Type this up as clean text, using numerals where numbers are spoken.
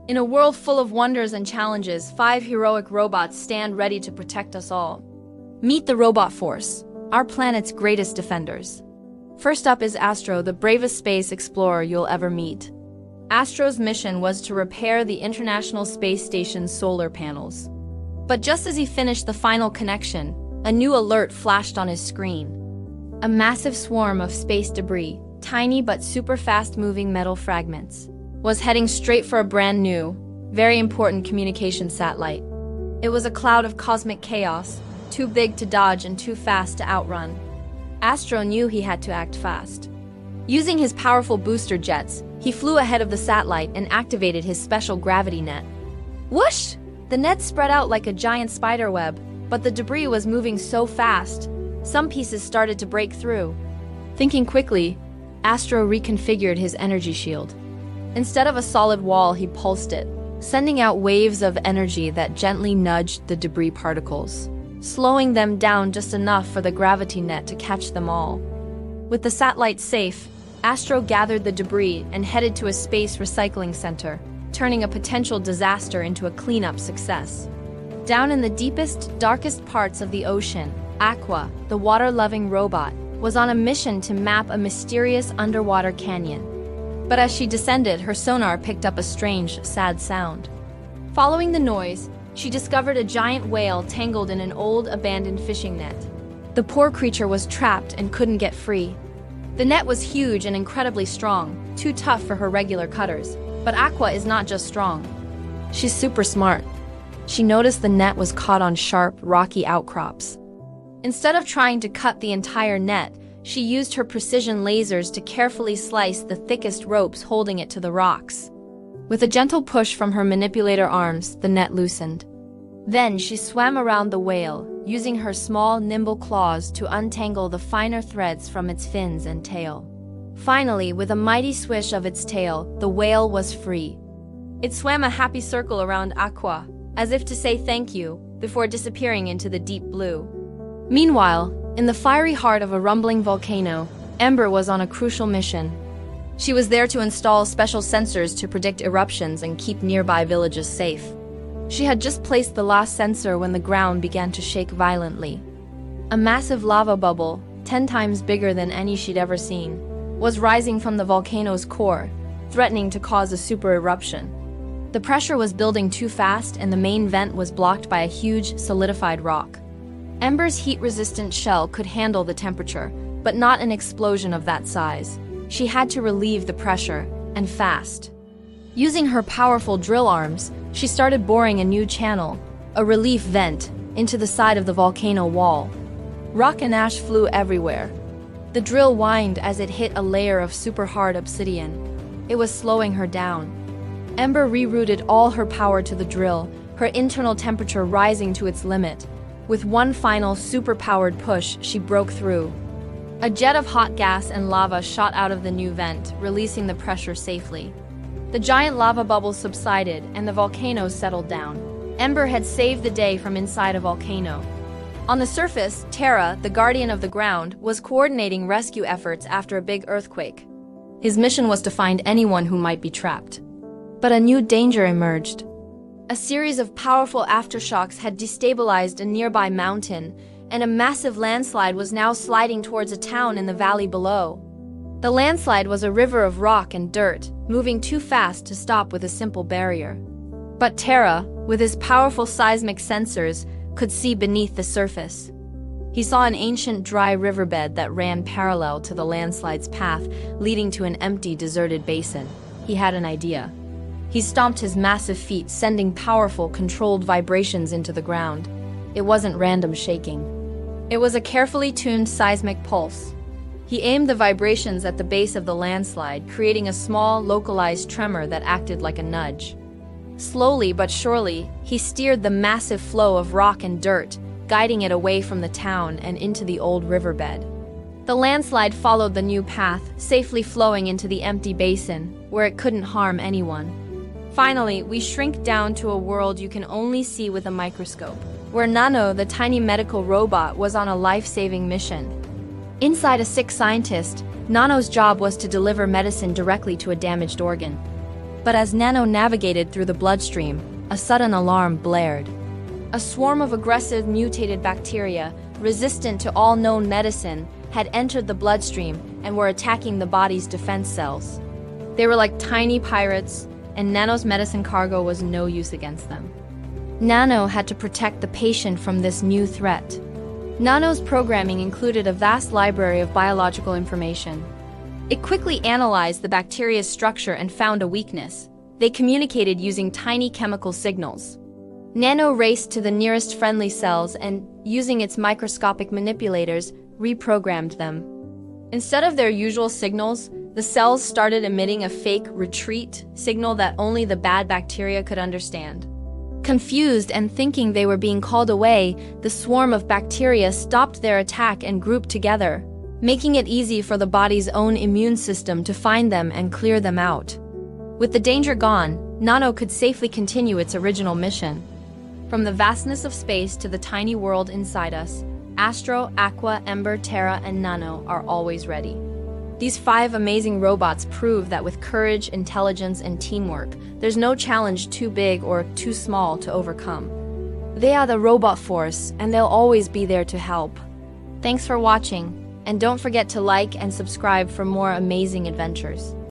In a world full of wonders and challenges, 5 heroic robots stand ready to protect us all. Meet the Robot Force, our planet's greatest defenders. First up is Astro, the bravest space explorer you'll ever meet. Astro's mission was to repair the International Space Station's solar panels. But just as he finished the final connection, a new alert flashed on his screen. A massive swarm of space debris, tiny but super fast-moving metal fragments, was heading straight for a brand new, very important communication satellite. It was a cloud of cosmic chaos, too big to dodge and too fast to outrun. Astro knew he had to act fast. Using his powerful booster jets, he flew ahead of the satellite and activated his special gravity net. Whoosh! The net spread out like a giant spider web, but the debris was moving so fast, some pieces started to break through. Thinking quickly, Astro reconfigured his energy shield. Instead of a solid wall, he pulsed it, sending out waves of energy that gently nudged the debris particles, slowing them down just enough for the gravity net to catch them all. With the satellite safe, Astro gathered the debris and headed to a space recycling center, turning a potential disaster into a cleanup success. Down in the deepest, darkest parts of the ocean, Aqua, the water-loving robot, was on a mission to map a mysterious underwater canyon. But as she descended, her sonar picked up a strange, sad sound. Following the noise, she discovered a giant whale tangled in an old, abandoned fishing net. The poor creature was trapped and couldn't get free. The net was huge and incredibly strong, too tough for her regular cutters. But Aqua is not just strong. She's super smart. She noticed the net was caught on sharp, rocky outcrops. Instead of trying to cut the entire net, she used her precision lasers to carefully slice the thickest ropes holding it to the rocks. With a gentle push from her manipulator arms, the net loosened. Then she swam around the whale, using her small, nimble claws to untangle the finer threads from its fins and tail. Finally, with a mighty swish of its tail, the whale was free. It swam a happy circle around Aqua, as if to say thank you, before disappearing into the deep blue. Meanwhile, in the fiery heart of a rumbling volcano, Ember was on a crucial mission. She was there to install special sensors to predict eruptions and keep nearby villages safe. She had just placed the last sensor when the ground began to shake violently. A massive lava bubble, 10 times bigger than any she'd ever seen, was rising from the volcano's core, threatening to cause a super eruption. The pressure was building too fast and the main vent was blocked by a huge, solidified rock. Ember's heat-resistant shell could handle the temperature, but not an explosion of that size. She had to relieve the pressure, and fast. Using her powerful drill arms, she started boring a new channel, a relief vent, into the side of the volcano wall. Rock and ash flew everywhere. The drill whined as it hit a layer of super hard obsidian. It was slowing her down. Ember rerouted all her power to the drill, her internal temperature rising to its limit. With one final super-powered push, she broke through. A jet of hot gas and lava shot out of the new vent, releasing the pressure safely. The giant lava bubbles subsided and the volcano settled down. Ember had saved the day from inside a volcano. On the surface, Terra, the guardian of the ground, was coordinating rescue efforts after a big earthquake. His mission was to find anyone who might be trapped. But a new danger emerged. A series of powerful aftershocks had destabilized a nearby mountain, and a massive landslide was now sliding towards a town in the valley below. The landslide was a river of rock and dirt, moving too fast to stop with a simple barrier. But Terra, with his powerful seismic sensors, could see beneath the surface. He saw an ancient dry riverbed that ran parallel to the landslide's path, leading to an empty, deserted basin. He had an idea. He stomped his massive feet, sending powerful, controlled vibrations into the ground. It wasn't random shaking. It was a carefully tuned seismic pulse. He aimed the vibrations at the base of the landslide, creating a small, localized tremor that acted like a nudge. Slowly but surely, he steered the massive flow of rock and dirt, guiding it away from the town and into the old riverbed. The landslide followed the new path, safely flowing into the empty basin, where it couldn't harm anyone. Finally, we shrink down to a world you can only see with a microscope, where Nano, the tiny medical robot, was on a life-saving mission. Inside a sick scientist, Nano's job was to deliver medicine directly to a damaged organ. But as Nano navigated through the bloodstream, a sudden alarm blared. A swarm of aggressive mutated bacteria, resistant to all known medicine, had entered the bloodstream and were attacking the body's defense cells. They were like tiny pirates, and Nano's medicine cargo was no use against them. Nano had to protect the patient from this new threat. Nano's programming included a vast library of biological information. It quickly analyzed the bacteria's structure and found a weakness. They communicated using tiny chemical signals. Nano raced to the nearest friendly cells and, using its microscopic manipulators, reprogrammed them. Instead of their usual signals, the cells started emitting a fake retreat signal that only the bad bacteria could understand. Confused and thinking they were being called away, the swarm of bacteria stopped their attack and grouped together, making it easy for the body's own immune system to find them and clear them out. With the danger gone, Nano could safely continue its original mission. From the vastness of space to the tiny world inside us, Astro, Aqua, Ember, Terra, and Nano are always ready. These 5 amazing robots prove that with courage, intelligence, and teamwork, there's no challenge too big or too small to overcome. They are the robot force, and they'll always be there to help. Thanks for watching, and don't forget to like and subscribe for more amazing adventures.